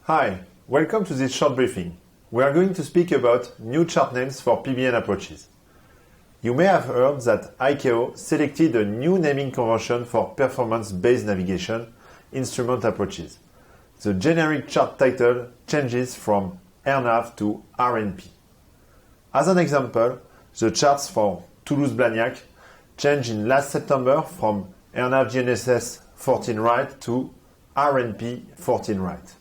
Hi, welcome to this short briefing. We are going to speak about new chart names for PBN approaches. You may have heard that ICAO selected a new naming convention for performance-based navigation instrument approaches. The generic chart title changes from AirNav to RNP. As an example, the charts for Toulouse-Blagnac changed in last September from AirNav GNSS 14 right to RNP 14 right.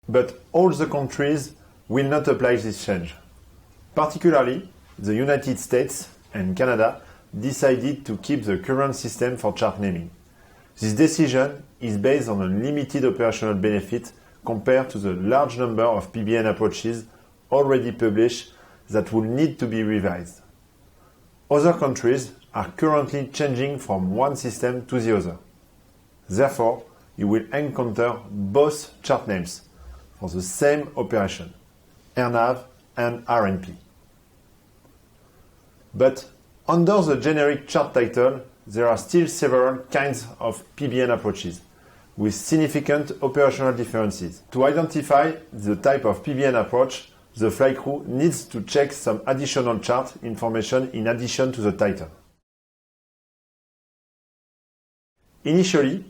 But all the countries will not apply this change. Particularly, the United States and Canada decided to keep the current system for chart naming. This decision is based on a limited operational benefit compared to the large number of PBN approaches already published that will need to be revised. Other countries are currently changing from one system to the other. Therefore, you will encounter both chart names for the same operation, AirNav and RNP. But under the generic chart title, there are still several kinds of PBN approaches with significant operational differences. To identify the type of PBN approach, the flycrew needs to check some additional chart information in addition to the title. Initially,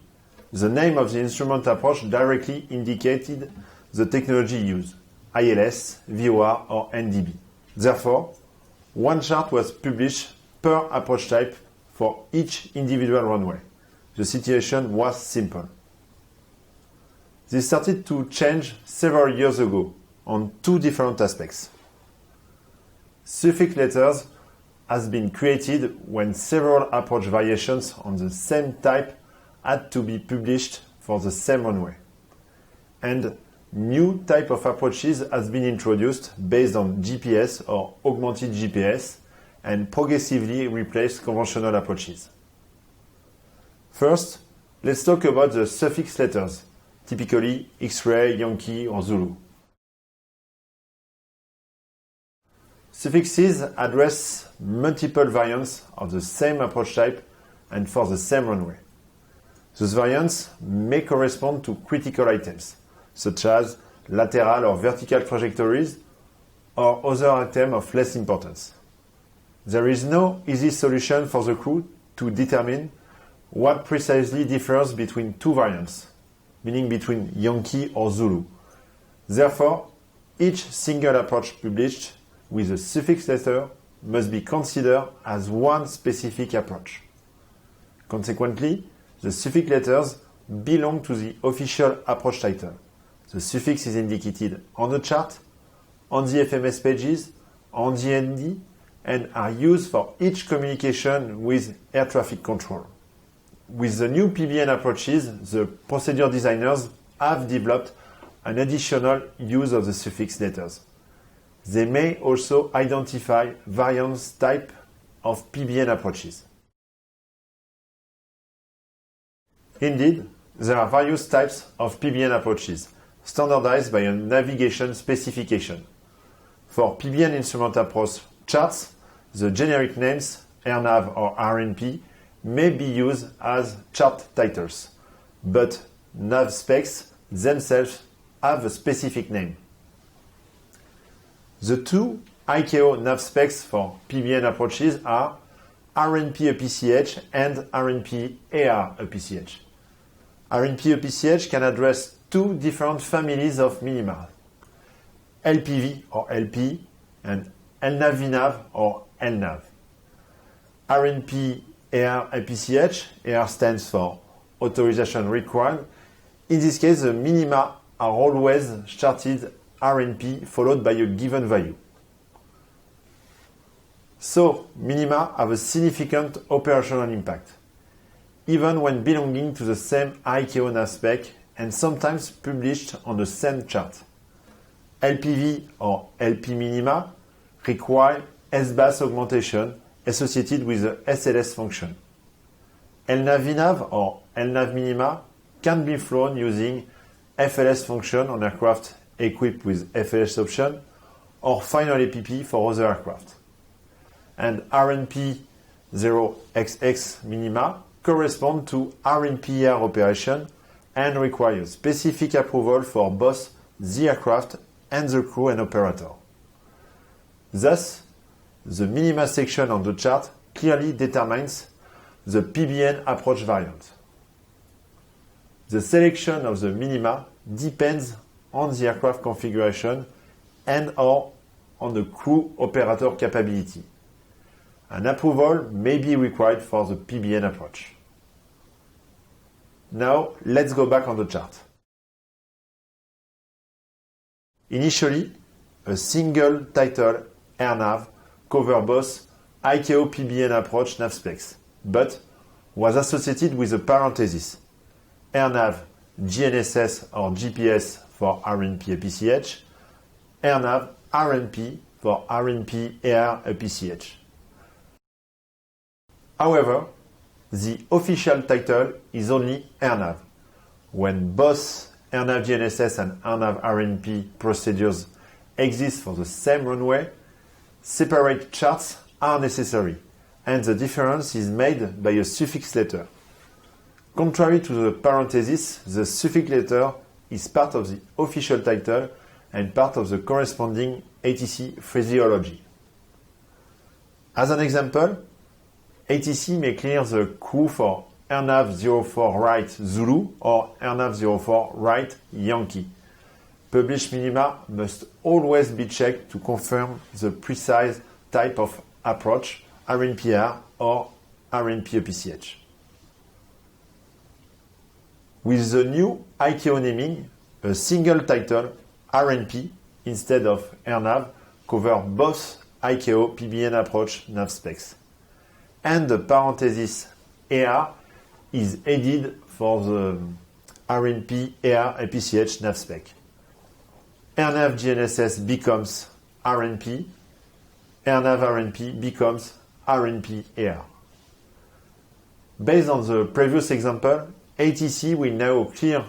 the name of the instrument approach directly indicated the technology used, ILS, VOR, or NDB. Therefore, one chart was published per approach type for each individual runway. The situation was simple. This started to change several years ago on two different aspects. Suffix letters has been created when several approach variations on the same type had to be published for the same runway. And new type of approaches has been introduced based on GPS or augmented GPS and progressively replaced conventional approaches. First, let's talk about the suffix letters, typically X-ray, Yankee, or Zulu. Suffixes address multiple variants of the same approach type and for the same runway. Those variants may correspond to critical items, such as lateral or vertical trajectories or other items of less importance. There is no easy solution for the crew to determine what precisely differs between two variants, meaning between Yankee or Zulu. Therefore, each single approach published with a suffix letter must be considered as one specific approach. Consequently, the suffix letters belong to the official approach title. The suffix is indicated on the chart, on the FMS pages, on the ND, and are used for each communication with air traffic control. With the new PBN approaches, the procedure designers have developed an additional use of the suffix letters. They may also identify variant type of PBN approaches. Indeed, there are various types of PBN approaches, standardized by a navigation specification. For PBN instrument approach charts, the generic names AirNav or RNP may be used as chart titles, but nav specs themselves have a specific name. The two ICAO nav specs for PBN approaches are RNP APCH and RNP AR APCH. RNP APCH can address two different families of minima, LPV or LP and LNAV-VNAV or LNAV. RNP AR APCH, AR stands for authorization required. In this case, the minima are always charted RNP followed by a given value. So, minima have a significant operational impact, even when belonging to the same ICAO nav spec and sometimes published on the same chart. LPV or LP minima require SBAS augmentation associated with the SLS function. LNAV-VNAV or LNAV minima can be flown using FLS function on aircraft equipped with FLS option or final APP for other aircraft. And RNP 0XX minima correspond to RNPR operation and requires specific approval for both the aircraft and the crew and operator. Thus, the minima section on the chart clearly determines the PBN approach variant. The selection of the minima depends on the aircraft configuration and/or on the crew operator capability. An approval may be required for the PBN approach. Now, let's go back on the chart. Initially, a single title AirNav covered both ICAO PBN approach nav specs, but was associated with a parenthesis AirNav GNSS or GPS for RNP APCH, AirNav RNP for RNP AR APCH. However, the official title is only AirNav. When both AirNav GNSS and AirNav RNP procedures exist for the same runway, separate charts are necessary, and the difference is made by a suffix letter. Contrary to the parenthesis, the suffix letter is part of the official title and part of the corresponding ATC phraseology. As an example, ATC may clear the crew for AirNav 04 right Zulu or AirNav 04 right Yankee. Published minima must always be checked to confirm the precise type of approach, RNPR or RNP APCH. With the new ICAO naming, a single title, RNP, instead of AirNav, covers both ICAO PBN approach nav specs. And the parenthesis AR is added for the RNP AR APCH nav spec. AirNav GNSS becomes RNP, AirNav RNP becomes RNP AR. Based on the previous example, ATC will now clear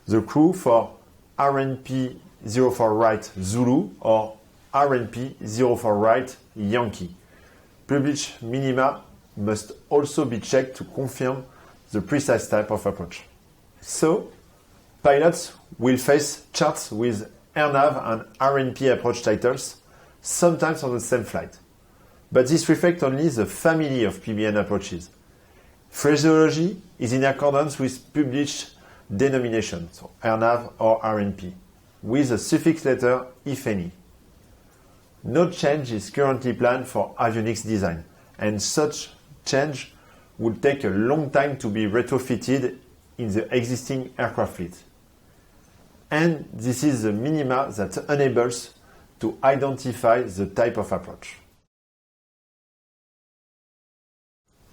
the crew for RNP 04 right Zulu or RNP 04 right Yankee. Published minima must also be checked to confirm the precise type of approach. So, pilots will face charts with AirNav and RNP approach titles, sometimes on the same flight. But this reflects only the family of PBN approaches. Phraseology is in accordance with published denomination, so AirNav or RNP, with a suffix letter if any. No change is currently planned for avionics design, and such change would take a long time to be retrofitted in the existing aircraft fleet. And this is the minima that enables to identify the type of approach.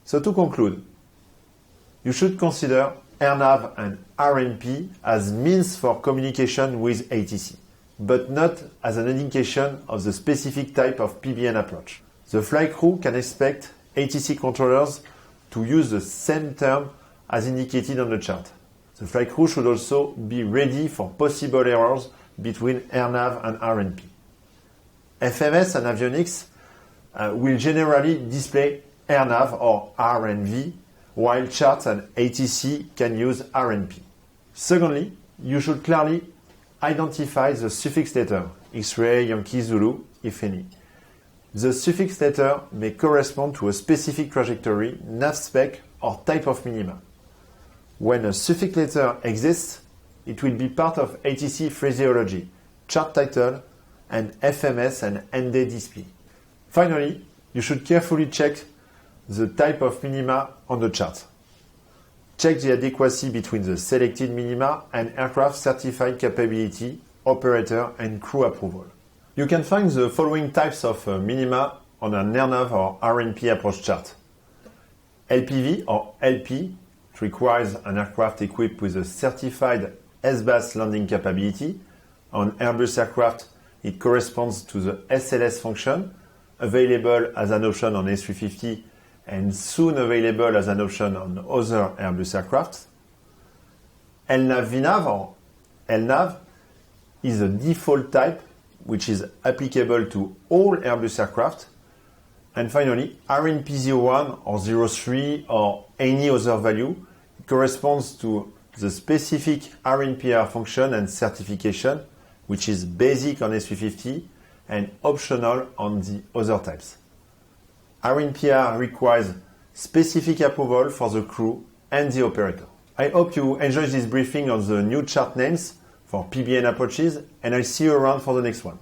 So to conclude, you should consider AirNav and RNP as means for communication with ATC, but not as an indication of the specific type of PBN approach. The flight crew can expect ATC controllers to use the same term as indicated on the chart. The flight crew should also be ready for possible errors between AirNav and RNP. FMS and avionics will generally display AirNav or RNV, while charts and ATC can use RNP. Secondly, you should clearly identify the suffix letter, X-ray, Yankee, Zulu, if any. The suffix letter may correspond to a specific trajectory, nav spec, or type of minima. When a suffix letter exists, it will be part of ATC phraseology, chart title, and FMS and ND display. Finally, you should carefully check the type of minima on the chart. Check the adequacy between the selected minima and aircraft certified capability, operator, and crew approval. You can find the following types of minima on an AirNav or RNP approach chart. LPV or LP, which requires an aircraft equipped with a certified SBAS landing capability. On Airbus aircraft, it corresponds to the SLS function, available as an option on A350 and soon available as an option on other Airbus aircraft. LNAV VNAV or LNAV is a default type which is applicable to all Airbus aircraft. And finally, RNP01 or 03 or any other value corresponds to the specific RNPR function and certification, which is basic on S350 and optional on the other types. RNPR requires specific approval for the crew and the operator. I hope you enjoyed this briefing on the new chart names for PBN approaches, and I'll see you around for the next one.